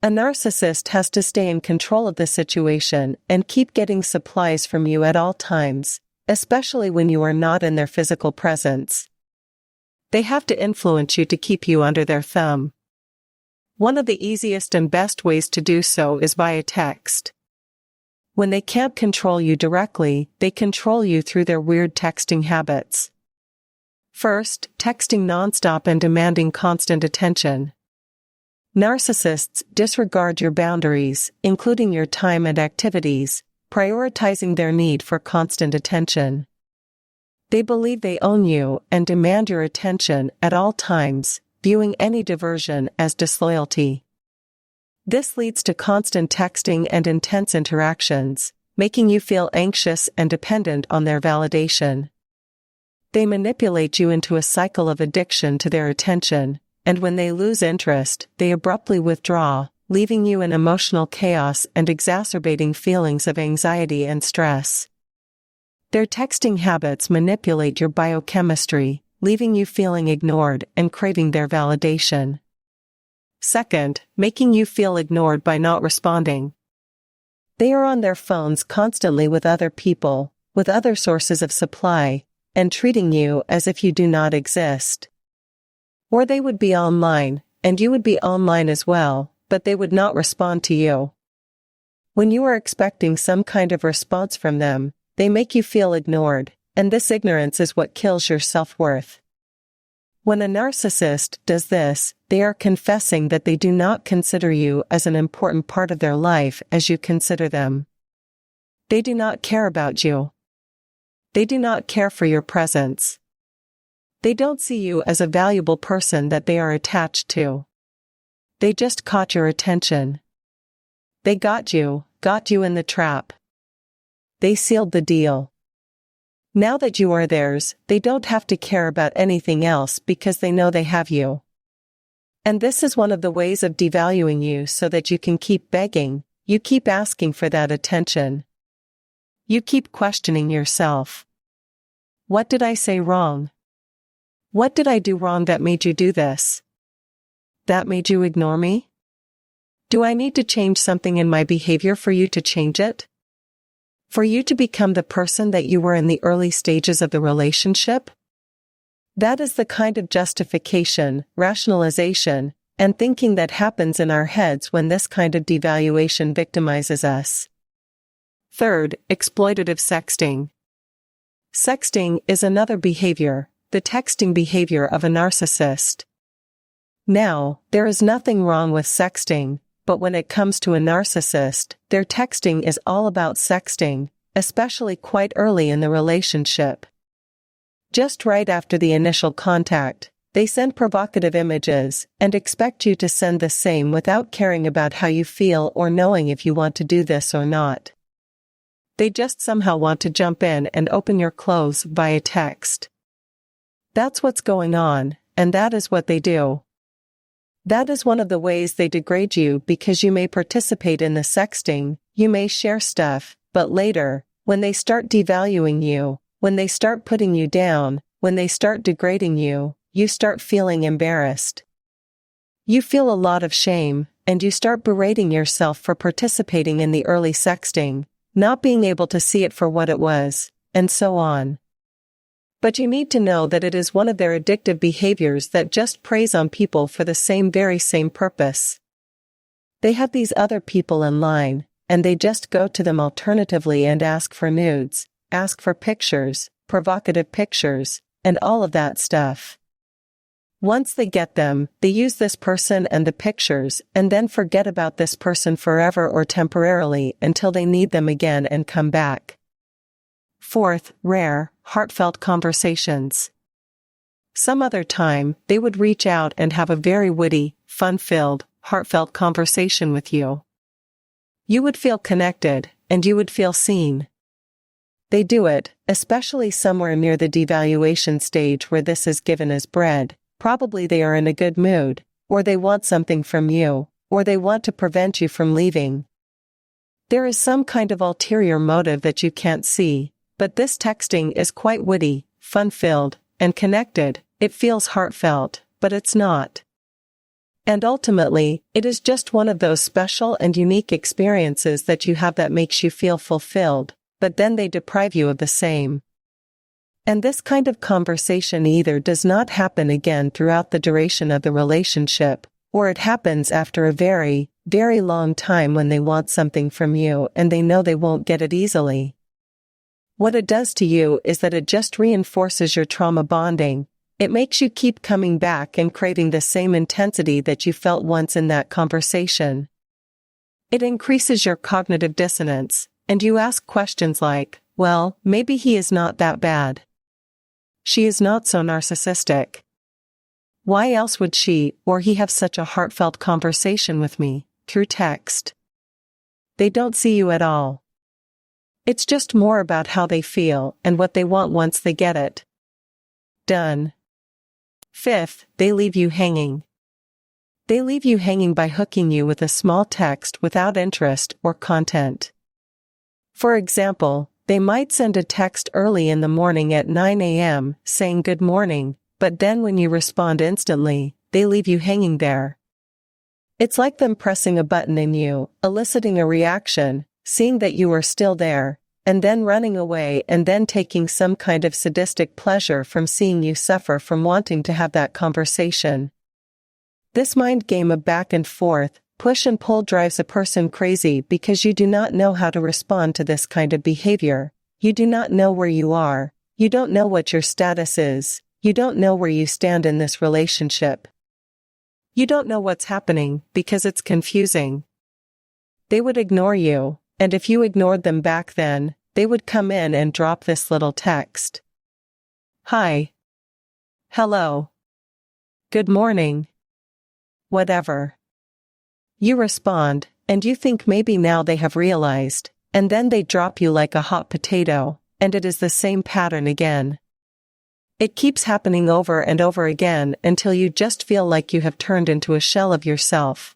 A narcissist has to stay in control of the situation and keep getting supplies from you at all times, especially when you are not in their physical presence. They have to influence you to keep you under their thumb. One of the easiest and best ways to do so is via text. When they can't control you directly, they control you through their weird texting habits. First, texting nonstop and demanding constant attention. Narcissists disregard your boundaries, including your time and activities, prioritizing their need for constant attention. They believe they own you and demand your attention at all times, viewing any diversion as disloyalty. This leads to constant texting and intense interactions, making you feel anxious and dependent on their validation. They manipulate you into a cycle of addiction to their attention, and when they lose interest, they abruptly withdraw, leaving you in emotional chaos and exacerbating feelings of anxiety and stress. Their texting habits manipulate your biochemistry, leaving you feeling ignored and craving their validation. Second, making you feel ignored by not responding. They are on their phones constantly with other people, with other sources of supply, and treating you as if you do not exist. Or they would be online, and you would be online as well, but they would not respond to you. When you are expecting some kind of response from them, they make you feel ignored, and this ignorance is what kills your self-worth. When a narcissist does this, they are confessing that they do not consider you as an important part of their life as you consider them. They do not care about you. They do not care for your presence. They don't see you as a valuable person that they are attached to. They just caught your attention. They got you in the trap. They sealed the deal. Now that you are theirs, they don't have to care about anything else because they know they have you. And this is one of the ways of devaluing you so that you can keep begging, you keep asking for that attention. You keep questioning yourself. What did I say wrong? What did I do wrong that made you do this? That made you ignore me? Do I need to change something in my behavior for you to change it? For you to become the person that you were in the early stages of the relationship? That is the kind of justification, rationalization, and thinking that happens in our heads when this kind of devaluation victimizes us. Third, exploitative sexting. Sexting is another behavior, the texting behavior of a narcissist. Now, there is nothing wrong with sexting, but when it comes to a narcissist, their texting is all about sexting, especially quite early in the relationship. Just right after the initial contact, they send provocative images and expect you to send the same without caring about how you feel or knowing if you want to do this or not. They just somehow want to jump in and open your clothes via text. That's what's going on, and that is what they do. That is one of the ways they degrade you because you may participate in the sexting, you may share stuff, but later, when they start devaluing you, when they start putting you down, when they start degrading you, you start feeling embarrassed. You feel a lot of shame, and you start berating yourself for participating in the early sexting, not being able to see it for what it was, and so on. But you need to know that it is one of their addictive behaviors that just preys on people for the very same purpose. They have these other people in line, and they just go to them alternatively and ask for nudes, ask for pictures, provocative pictures, and all of that stuff. Once they get them, they use this person and the pictures and then forget about this person forever or temporarily until they need them again and come back. Fourth, rare, heartfelt conversations. Some other time, they would reach out and have a very witty, fun-filled, heartfelt conversation with you. You would feel connected, and you would feel seen. They do it, especially somewhere near the devaluation stage where this is given as bread. Probably they are in a good mood, or they want something from you, or they want to prevent you from leaving. There is some kind of ulterior motive that you can't see, but this texting is quite witty, fun-filled, and connected. It feels heartfelt, but it's not. And ultimately, it is just one of those special and unique experiences that you have that makes you feel fulfilled, but then they deprive you of the same. And this kind of conversation either does not happen again throughout the duration of the relationship, or it happens after a very, very long time when they want something from you and they know they won't get it easily. What it does to you is that it just reinforces your trauma bonding. It makes you keep coming back and craving the same intensity that you felt once in that conversation. It increases your cognitive dissonance, and you ask questions like, well, maybe he is not that bad. She is not so narcissistic. Why else would she or he have such a heartfelt conversation with me, through text? They don't see you at all. It's just more about how they feel and what they want once they get it. Done. Fifth, they leave you hanging. They leave you hanging by hooking you with a small text without interest or content. For example, they might send a text early in the morning at 9 a.m. saying good morning, but then when you respond instantly, they leave you hanging there. It's like them pressing a button in you, eliciting a reaction, seeing that you are still there, and then running away and then taking some kind of sadistic pleasure from seeing you suffer from wanting to have that conversation. This mind game of back and forth, push and pull drives a person crazy because you do not know how to respond to this kind of behavior. You do not know where you are. You don't know what your status is. You don't know where you stand in this relationship. You don't know what's happening because it's confusing. They would ignore you, and if you ignored them back then, they would come in and drop this little text. Hi. Hello. Good morning. Whatever. You respond, and you think maybe now they have realized, and then they drop you like a hot potato, and it is the same pattern again. It keeps happening over and over again until you just feel like you have turned into a shell of yourself.